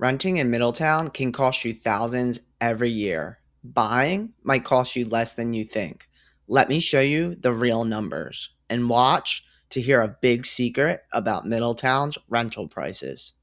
Renting in Middletown can cost you thousands every year. Buying might cost you less than you think. Let me show you the real numbers and watch to hear a big secret about Middletown's rental prices.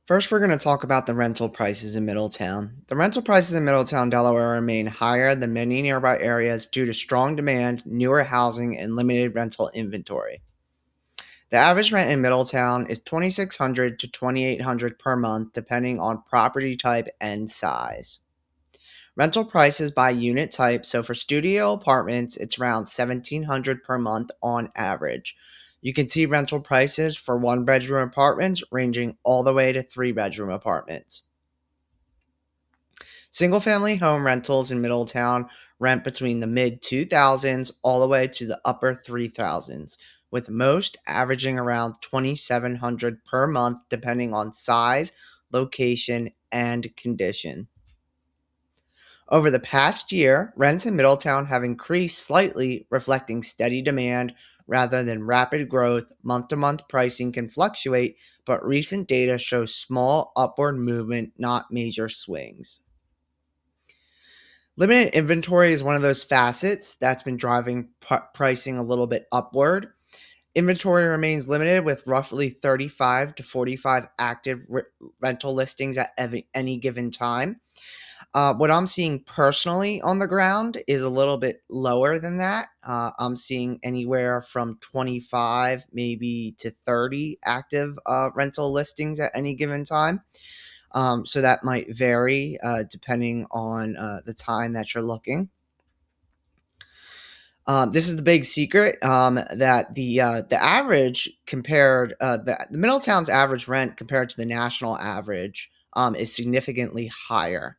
First, we're going to talk about the rental prices in Middletown. The rental prices in Middletown, Delaware remain higher than many nearby areas due to strong demand, newer housing, and limited rental inventory. The average rent in Middletown is $2,600 to $2,800 per month, depending on property type and size. Rental prices by unit type. So for studio apartments, it's around $1,700 per month on average. You can see rental prices for one-bedroom apartments ranging all the way to three-bedroom apartments. Single-family home rentals in Middletown rent between the mid-2000s all the way to the upper 3000s, with most averaging around $2,700 per month depending on size, location, and condition. Over the past year, rents in Middletown have increased slightly, reflecting steady demand rather than rapid growth. Month-to-month pricing can fluctuate, but recent data shows small upward movement, not major swings. Limited inventory is one of those facets that's been driving pricing a little bit upward. Inventory remains limited with roughly 35 to 45 active rental listings at any given time. What I'm seeing personally on the ground is a little bit lower than that. I'm seeing anywhere from 25 maybe to 30 active rental listings at any given time. So that might vary depending on the time that you're looking. This is the big secret that the average compared the Middletown's average rent compared to the national average is significantly higher.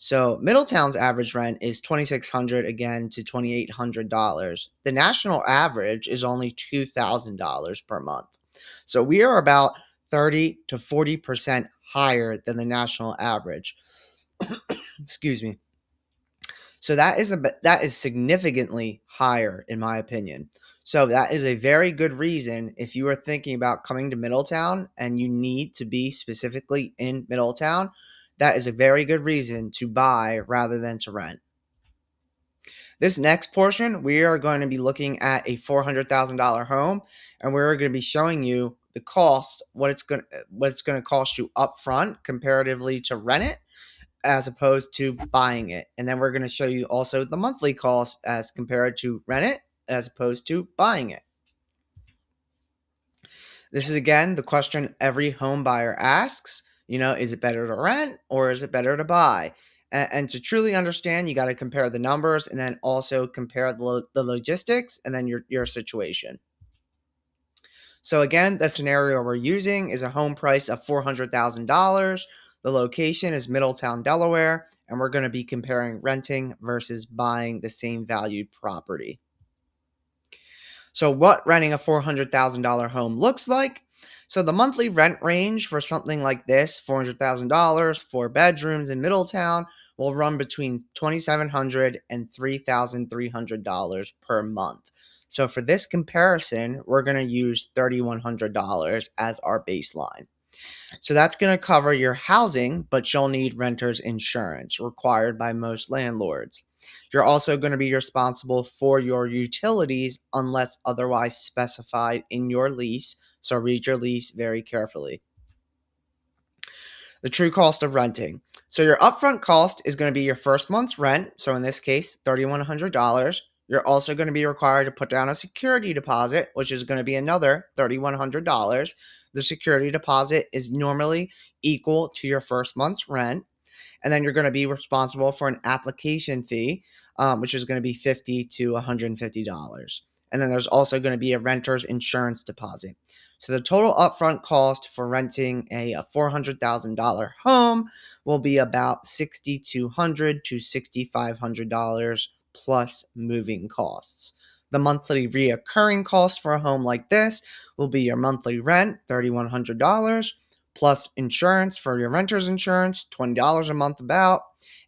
So Middletown's average rent is $2,600 again to $2,800. The national average is only $2,000 per month. So we are about 30 to 40% higher than the national average. Excuse me. So that is significantly higher in my opinion. So that is a very good reason if you are thinking about coming to Middletown and you need to be specifically in Middletown, that is a very good reason to buy rather than to rent. This next portion, we are going to be looking at a $400,000 home, and we're going to be showing you the cost, what it's going to cost you upfront comparatively to rent it, as opposed to buying it. And then we're going to show you also the monthly cost as compared to rent it as opposed to buying it. This is again the question every home buyer asks, is it better to rent or is it better to buy? And to truly understand, you got to compare the numbers and then also compare the logistics and then your situation. So again, the scenario we're using is a home price of $400,000. The location is Middletown, Delaware, and we're going to be comparing renting versus buying the same valued property. So what renting a $400,000 home looks like. So the monthly rent range for something like this, $400,000, 4 bedrooms in Middletown, will run between $2,700 and $3,300 per month. So for this comparison, we're going to use $3,100 as our baseline. So that's going to cover your housing, but you'll need renter's insurance required by most landlords. You're also going to be responsible for your utilities unless otherwise specified in your lease. So read your lease very carefully. The true cost of renting. So your upfront cost is going to be your first month's rent. So in this case, $3,100. You're also going to be required to put down a security deposit, which is going to be another $3,100. The security deposit is normally equal to your first month's rent. And then you're going to be responsible for an application fee, which is going to be $50 to $150. And then there's also going to be a renter's insurance deposit. So the total upfront cost for renting a $400,000 home will be about $6,200 to $6,500 plus moving costs. The monthly reoccurring cost for a home like this will be your monthly rent, $3,100, plus insurance for your renter's insurance, $20 a month about,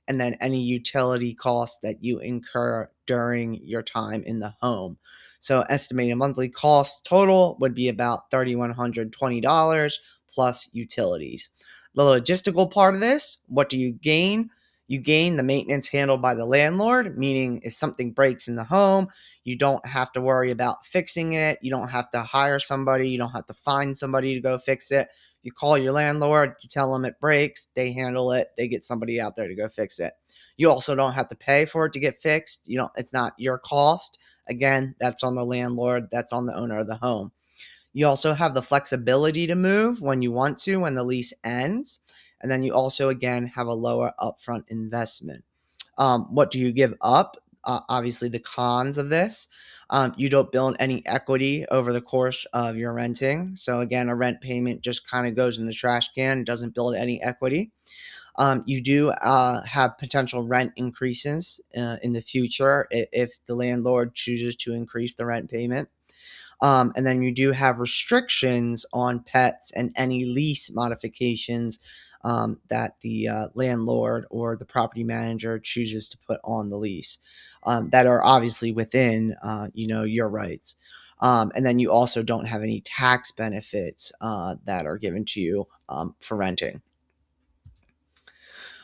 and then any utility costs that you incur during your time in the home. So estimated monthly cost total would be about $3,120 plus utilities. The logistical part of this, what do you gain? You gain the maintenance handled by the landlord, meaning if something breaks in the home, you don't have to worry about fixing it. You don't have to hire somebody. You don't have to find somebody to go fix it. You call your landlord, you tell them it breaks, they handle it, they get somebody out there to go fix it. You also don't have to pay for it to get fixed. It's not your cost. Again, that's on the landlord, that's on the owner of the home. You also have the flexibility to move when you want to when the lease ends. And then you also, again, have a lower upfront investment. What do you give up? Obviously, the cons of this. You don't build any equity over the course of your renting. So, again, a rent payment just kind of goes in the trash can, doesn't build any equity. You do have potential rent increases in the future if the landlord chooses to increase the rent payment. And then you do have restrictions on pets and any lease modifications that the landlord or the property manager chooses to put on the lease that are obviously within, your rights. And then you also don't have any tax benefits that are given to you for renting.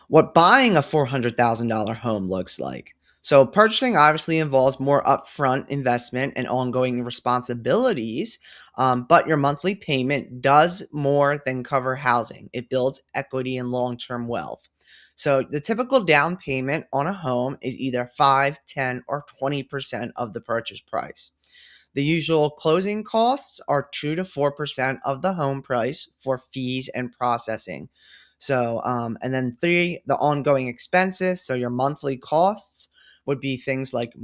What buying a $400,000 home looks like. So, purchasing obviously involves more upfront investment and ongoing responsibilities, but your monthly payment does more than cover housing. It builds equity and long term wealth. So, the typical down payment on a home is either 5, 10, or 20% of the purchase price. The usual closing costs are 2 to 4% of the home price for fees and processing. So, and then three, the ongoing expenses. So, your monthly costs would be things like your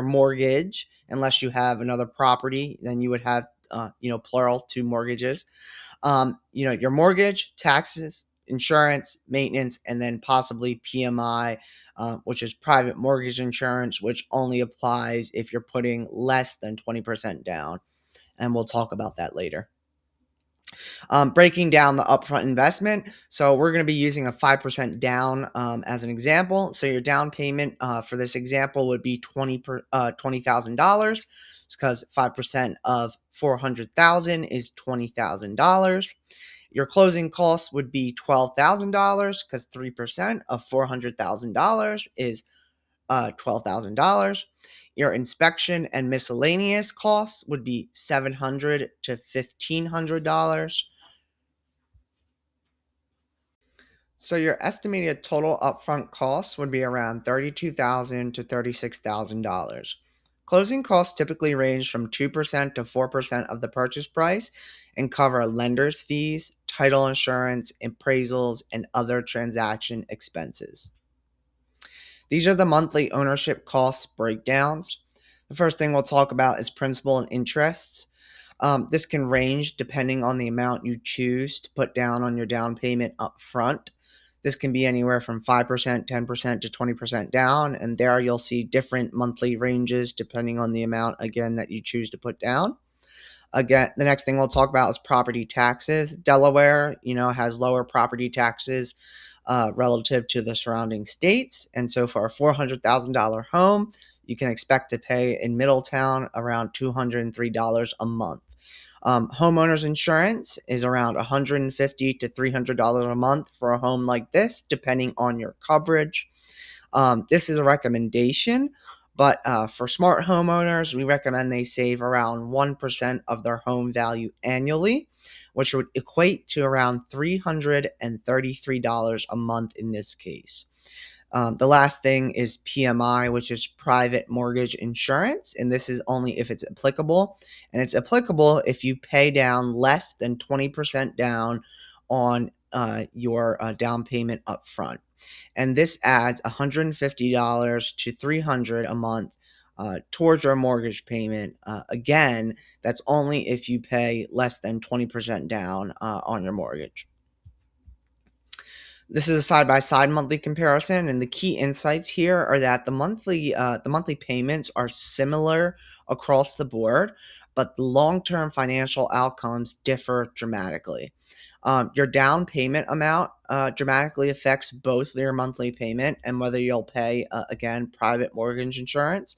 mortgage, unless you have another property, then you would have, plural, two mortgages. Your mortgage, taxes, insurance, maintenance, and then possibly PMI, which is private mortgage insurance, which only applies if you're putting less than 20% down. And we'll talk about that later. Breaking down the upfront investment. So we're going to be using a 5% down as an example. So your down payment for this example would be $20,000 because 5% of 400,000 is $20,000. Your closing costs would be $12,000 because 3% of $400,000 is $12,000. Your inspection and miscellaneous costs would be $700 to $1,500. So your estimated total upfront costs would be around $32,000 to $36,000. Closing costs typically range from 2% to 4% of the purchase price and cover lender's fees, title insurance, appraisals, and other transaction expenses. These are the monthly ownership costs breakdowns. The first thing we'll talk about is principal and interests. This can range depending on the amount you choose to put down on your down payment up front. This can be anywhere from 5%, 10% to 20% down, and there you'll see different monthly ranges depending on the amount, again, that you choose to put down. Again, the next thing we'll talk about is property taxes. Delaware, has lower property taxes relative to the surrounding states, and so for a $400,000 home, you can expect to pay in Middletown around $203 a month. Homeowners insurance is around $150 to $300 a month for a home like this, depending on your coverage. This is a recommendation, but for smart homeowners, we recommend they save around 1% of their home value annually, which would equate to around $333 a month in this case. The last thing is PMI, which is private mortgage insurance, and this is only if it's applicable. And it's applicable if you pay down less than 20% down on your down payment up front. And this adds $150 to $300 a month towards your mortgage payment. Again, that's only if you pay less than 20% down on your mortgage. This is a side-by-side monthly comparison, and the key insights here are that the monthly payments are similar across the board, but the long-term financial outcomes differ dramatically. Your down payment amount dramatically affects both your monthly payment and whether you'll pay, again, private mortgage insurance.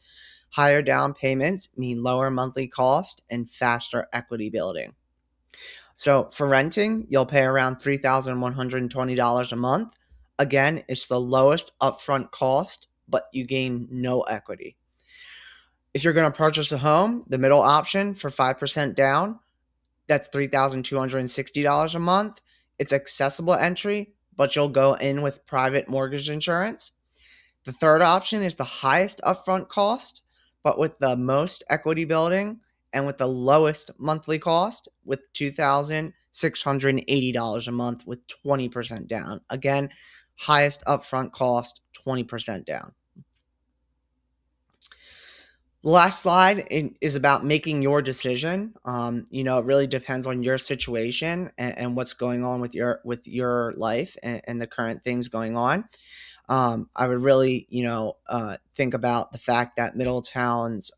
Higher down payments mean lower monthly cost and faster equity building. So for renting, you'll pay around $3,120 a month. Again, it's the lowest upfront cost, but you gain no equity. If you're going to purchase a home, the middle option for 5% down, that's $3,260 a month. It's accessible entry, but you'll go in with private mortgage insurance. The third option is the highest upfront cost, but with the most equity building and with the lowest monthly cost with $2,680 a month with 20% down. Again, highest upfront cost, 20% down. The last slide is about making your decision. It really depends on your situation and what's going on with your life and the current things going on. I would really, think about the fact that Middletown's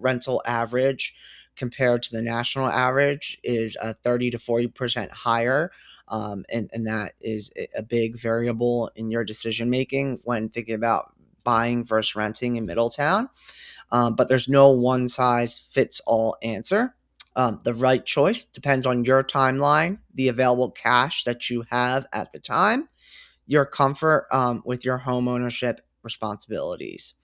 rental average compared to the national average is 30 to 40% higher. And that is a big variable in your decision making when thinking about buying versus renting in Middletown. But there's no one size fits all answer. The right choice depends on your timeline, the available cash that you have at the time, your comfort with your home ownership responsibilities.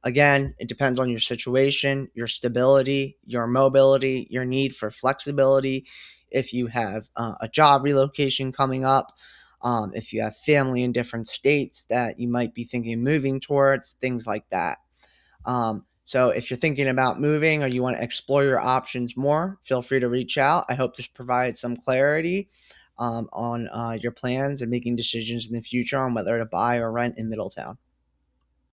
Again, it depends on your situation, your stability, your mobility, your need for flexibility. If you have a job relocation coming up, if you have family in different states that you might be thinking of moving towards, things like that. So if you're thinking about moving or you want to explore your options more, feel free to reach out. I hope this provides some clarity on your plans and making decisions in the future on whether to buy or rent in Middletown.